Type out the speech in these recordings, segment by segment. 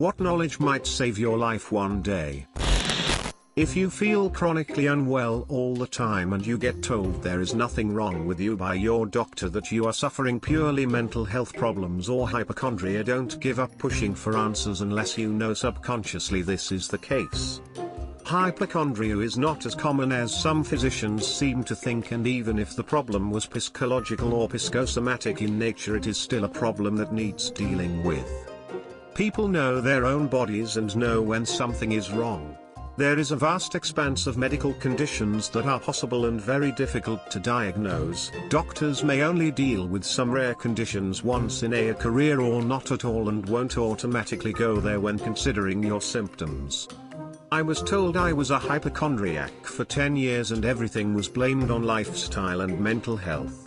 What knowledge might save your life one day? If you feel chronically unwell all the time and you get told there is nothing wrong with you by your doctor, that you are suffering purely mental health problems or hypochondria, don't give up pushing for answers unless you know subconsciously this is the case. Hypochondria is not as common as some physicians seem to think, and even if the problem was pyschological or pyschosomatic in nature, it is still a problem that needs dealing with. People know their own bodies and know when something is wrong. There is a vast expanse of medical conditions that are possible and very difficult to diagnose. Doctors may only deal with some rare conditions once in a career or not at all, and won't automatically go there when considering your symptoms. I was told I was a hypochondriac for 10 years and everything was blamed on lifestyle and mental health.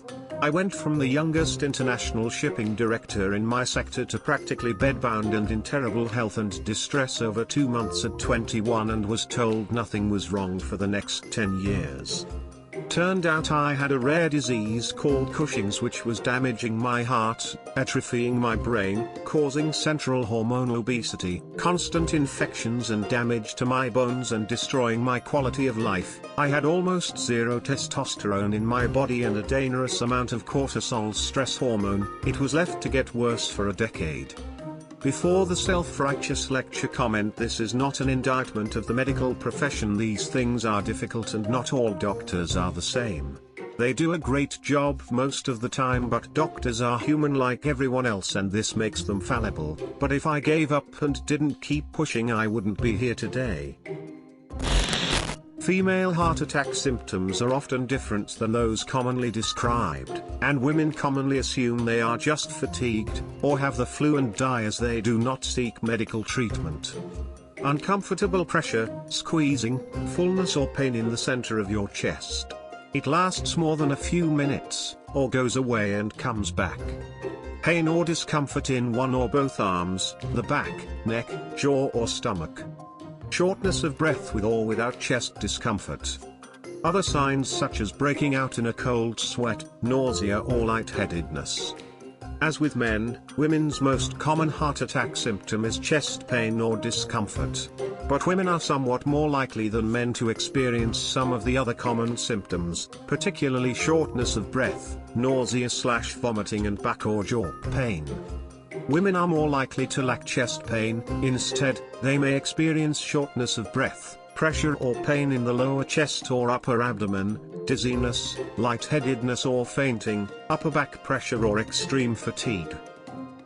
I went from the youngest international shipping director in my sector to practically bedbound and in terrible health and distress over 2 months at 21, and was told nothing was wrong for the next 10 years. Turned out I had a rare disease called Cushing's, which was damaging my heart, atrophying my brain, causing central hormone obesity, constant infections and damage to my bones, and destroying my quality of life. I had almost zero testosterone in my body and a dangerous amount of cortisol, stress hormone. It was left to get worse for a decade. Before the self-righteous lecture comment, this is not an indictment of the medical profession. These things are difficult and not all doctors are the same. They do a great job most of the time, but doctors are human like everyone else and this makes them fallible. But if I gave up and didn't keep pushing, I wouldn't be here today. Female heart attack symptoms are often different than those commonly described, and women commonly assume they are just fatigued, or have the flu and die as they do not seek medical treatment. Uncomfortable pressure, squeezing, fullness or pain in the center of your chest. It lasts more than a few minutes, or goes away and comes back. Pain or discomfort in one or both arms, the back, neck, jaw or stomach. Shortness of breath with or without chest discomfort. Other signs such as breaking out in a cold sweat, nausea or lightheadedness. As with men, women's most common heart attack symptom is chest pain or discomfort. But women are somewhat more likely than men to experience some of the other common symptoms, particularly shortness of breath, nausea/vomiting and back or jaw pain. Women are more likely to lack chest pain. Instead, they may experience shortness of breath, pressure or pain in the lower chest or upper abdomen, dizziness, lightheadedness or fainting, upper back pressure or extreme fatigue.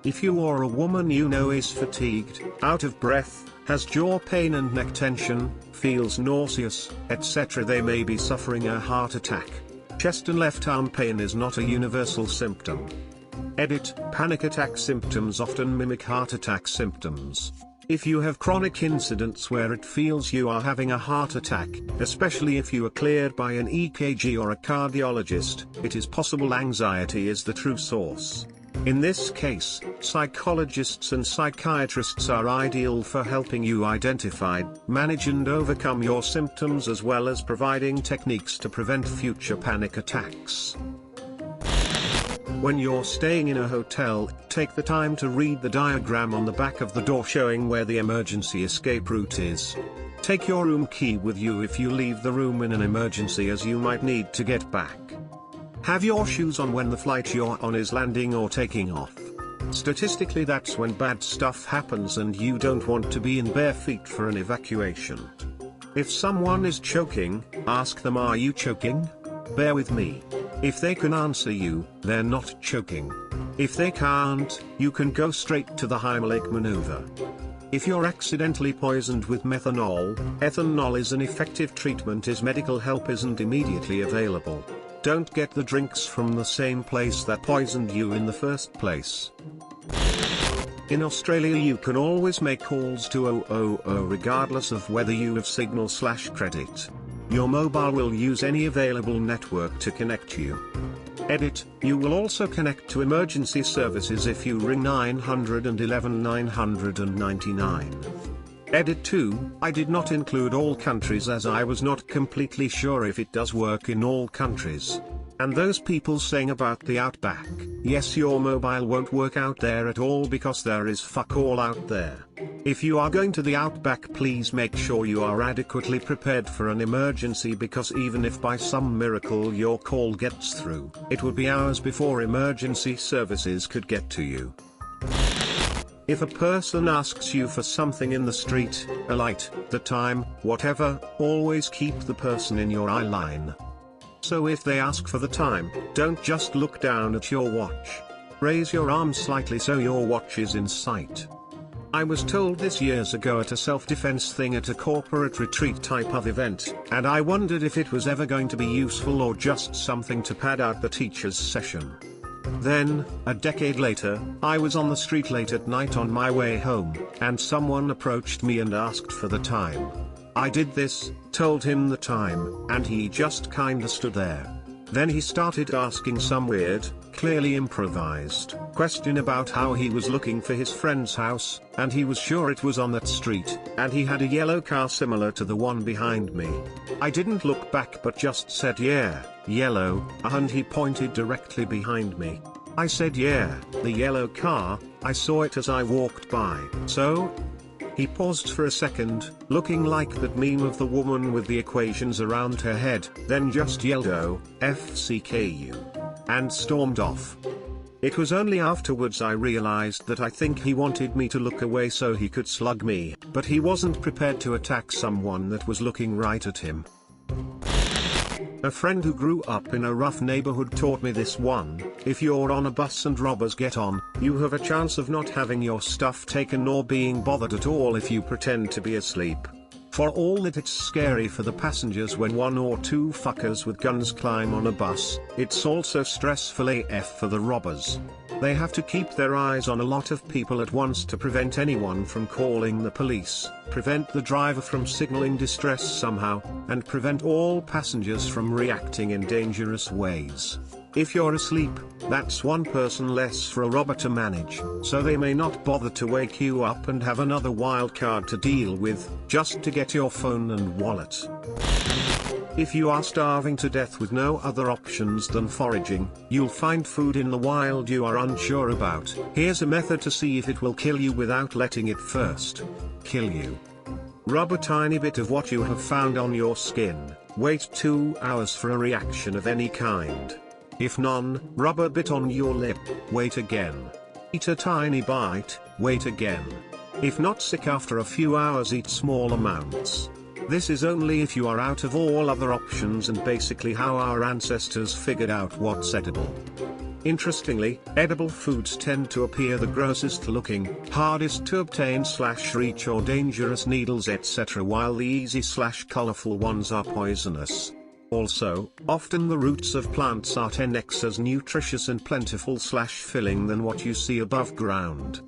If you or a woman you know is fatigued, out of breath, has jaw pain and neck tension, feels nauseous, etc., they may be suffering a heart attack. Chest and left arm pain is not a universal symptom. Edit: panic attack symptoms often mimic heart attack symptoms. If you have chronic incidents where it feels you are having a heart attack, especially if you are cleared by an EKG or a cardiologist, it is possible anxiety is the true source. In this case, psychologists and psychiatrists are ideal for helping you identify, manage and overcome your symptoms, as well as providing techniques to prevent future panic attacks. When you're staying in a hotel, take the time to read the diagram on the back of the door showing where the emergency escape route is. Take your room key with you if you leave the room in an emergency, as you might need to get back. Have your shoes on when the flight you're on is landing or taking off. Statistically, that's when bad stuff happens and you don't want to be in bare feet for an evacuation. If someone is choking, ask them, "Are you choking?" Bear with me. If they can answer you, they're not choking. If they can't, you can go straight to the Heimlich maneuver. If you're accidentally poisoned with methanol, ethanol is an effective treatment as medical help isn't immediately available. Don't get the drinks from the same place that poisoned you in the first place. In Australia, you can always make calls to 000 regardless of whether you have signal/credit. Your mobile will use any available network to connect you. Edit: you will also connect to emergency services if you ring 911 999. Edit 2, I did not include all countries as I was not completely sure if it does work in all countries. And those people saying about the outback, yes, your mobile won't work out there at all because there is fuck all out there. If you are going to the outback, please make sure you are adequately prepared for an emergency, because even if by some miracle your call gets through, it would be hours before emergency services could get to you. If a person asks you for something in the street, a light, the time, whatever, always keep the person in your eye line. So if they ask for the time, don't just look down at your watch. Raise your arm slightly so your watch is in sight. I was told this years ago at a self-defense thing at a corporate retreat type of event, and I wondered if it was ever going to be useful or just something to pad out the teacher's session. Then, a decade later, I was on the street late at night on my way home, and someone approached me and asked for the time. I did this, told him the time, and he just kinda stood there. Then he started asking some weird, clearly improvised, question about how he was looking for his friend's house, and he was sure it was on that street, and he had a yellow car similar to the one behind me. I didn't look back but just said, "Yeah, yellow," and he pointed directly behind me. I said, "Yeah, the yellow car, I saw it as I walked by, so?" He paused for a second, looking like that meme of the woman with the equations around her head, then just yelled "O-F-C-K-U," and stormed off. It was only afterwards I realized that I think he wanted me to look away so he could slug me, but he wasn't prepared to attack someone that was looking right at him. A friend who grew up in a rough neighborhood taught me this one: if you're on a bus and robbers get on, you have a chance of not having your stuff taken or being bothered at all if you pretend to be asleep. For all that it's scary for the passengers when one or two fuckers with guns climb on a bus, it's also stressful AF for the robbers. They have to keep their eyes on a lot of people at once to prevent anyone from calling the police, prevent the driver from signaling distress somehow, and prevent all passengers from reacting in dangerous ways. If you're asleep, that's one person less for a robber to manage, so they may not bother to wake you up and have another wild card to deal with, just to get your phone and wallet. If you are starving to death with no other options than foraging, you'll find food in the wild you are unsure about. Here's a method to see if it will kill you without letting it first kill you. Rub a tiny bit of what you have found on your skin, wait 2 hours for a reaction of any kind. If none, rub a bit on your lip, wait again. Eat a tiny bite, wait again. If not sick after a few hours, eat small amounts. This is only if you are out of all other options, and basically how our ancestors figured out what's edible. Interestingly, edible foods tend to appear the grossest looking, hardest to obtain / reach, or dangerous needles etc., while the easy / colorful ones are poisonous. Also, often the roots of plants are 10x as nutritious and plentiful / filling than what you see above ground.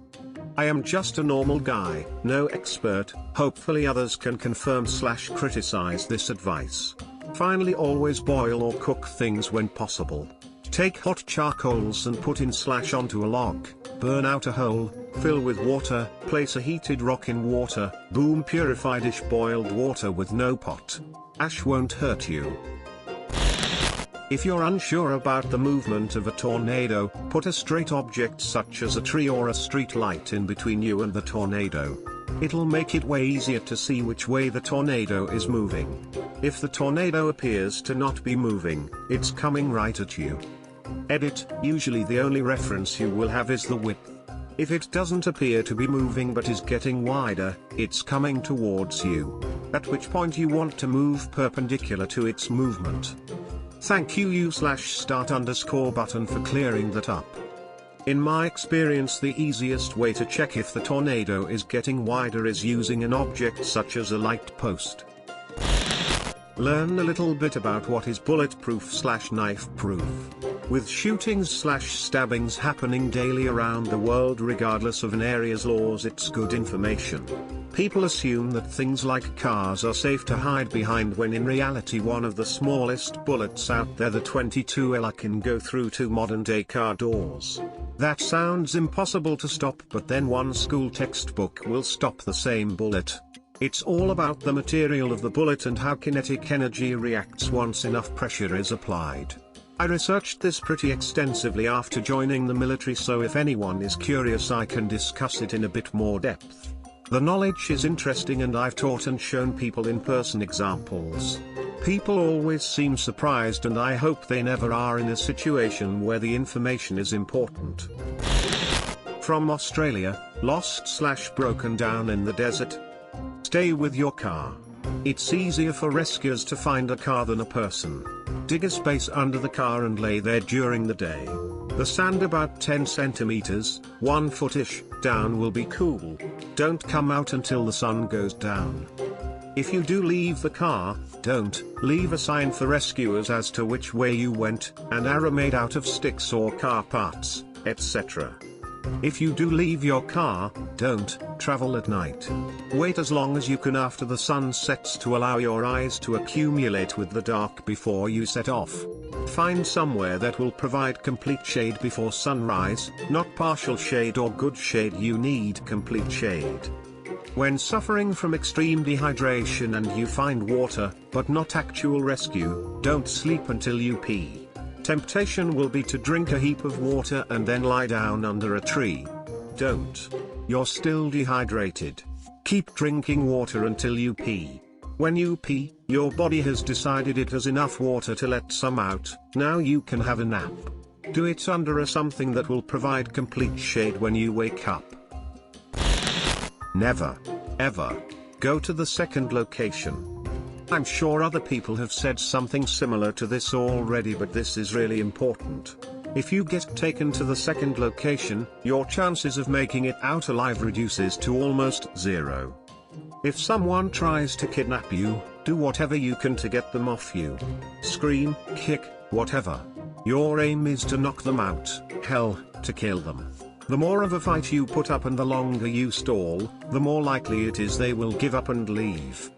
I am just a normal guy, no expert. Hopefully others can confirm / criticize this advice. Finally, always boil or cook things when possible. Take hot charcoals and put in / onto a log, burn out a hole, fill with water, place a heated rock in water, boom, purify dish boiled water with no pot. Ash won't hurt you. If you're unsure about the movement of a tornado, put a straight object such as a tree or a street light in between you and the tornado. It'll make it way easier to see which way the tornado is moving. If the tornado appears to not be moving, it's coming right at you. Edit: usually the only reference you will have is the width. If it doesn't appear to be moving but is getting wider, it's coming towards you. At which point you want to move perpendicular to its movement. Thank you /start_ button for clearing that up. In my experience, the easiest way to check if the tornado is getting wider is using an object such as a light post. Learn a little bit about what is bulletproof / knife proof. With shootings / stabbings happening daily around the world regardless of an area's laws, it's good information. People assume that things like cars are safe to hide behind, when in reality one of the smallest bullets out there, the .22 can go through 2 modern-day car doors. That sounds impossible to stop, but then one school textbook will stop the same bullet. It's all about the material of the bullet and how kinetic energy reacts once enough pressure is applied. I researched this pretty extensively after joining the military, so if anyone is curious I can discuss it in a bit more depth. The knowledge is interesting and I've taught and shown people in-person examples. People always seem surprised and I hope they never are in a situation where the information is important. From Australia, lost/broken down in the desert. Stay with your car. It's easier for rescuers to find a car than a person. Dig a space under the car and lay there during the day. The sand about 10 centimeters, 1 foot-ish, down will be cool. Don't come out until the sun goes down. If you do leave the car, don't leave a sign for rescuers as to which way you went, an arrow made out of sticks or car parts, etc. If you do leave your car, don't travel at night. Wait as long as you can after the sun sets to allow your eyes to accumulate with the dark before you set off. Find somewhere that will provide complete shade before sunrise, not partial shade or good shade. You need complete shade. When suffering from extreme dehydration and you find water, but not actual rescue, don't sleep until you pee. Temptation will be to drink a heap of water and then lie down under a tree. Don't. You're still dehydrated. Keep drinking water until you pee. When you pee, your body has decided it has enough water to let some out. Now you can have a nap. Do it under something that will provide complete shade when you wake up. Never, ever, go to the second location. I'm sure other people have said something similar to this already, but this is really important. If you get taken to the second location, your chances of making it out alive reduces to almost zero. If someone tries to kidnap you, do whatever you can to get them off you. Scream, kick, whatever. Your aim is to knock them out, hell, to kill them. The more of a fight you put up and the longer you stall, the more likely it is they will give up and leave.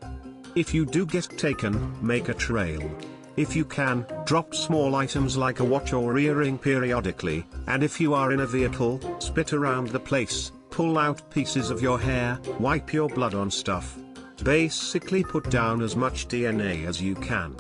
If you do get taken, make a trail. If you can, drop small items like a watch or earring periodically, and if you are in a vehicle, spit around the place, pull out pieces of your hair, wipe your blood on stuff. Basically put down as much DNA as you can.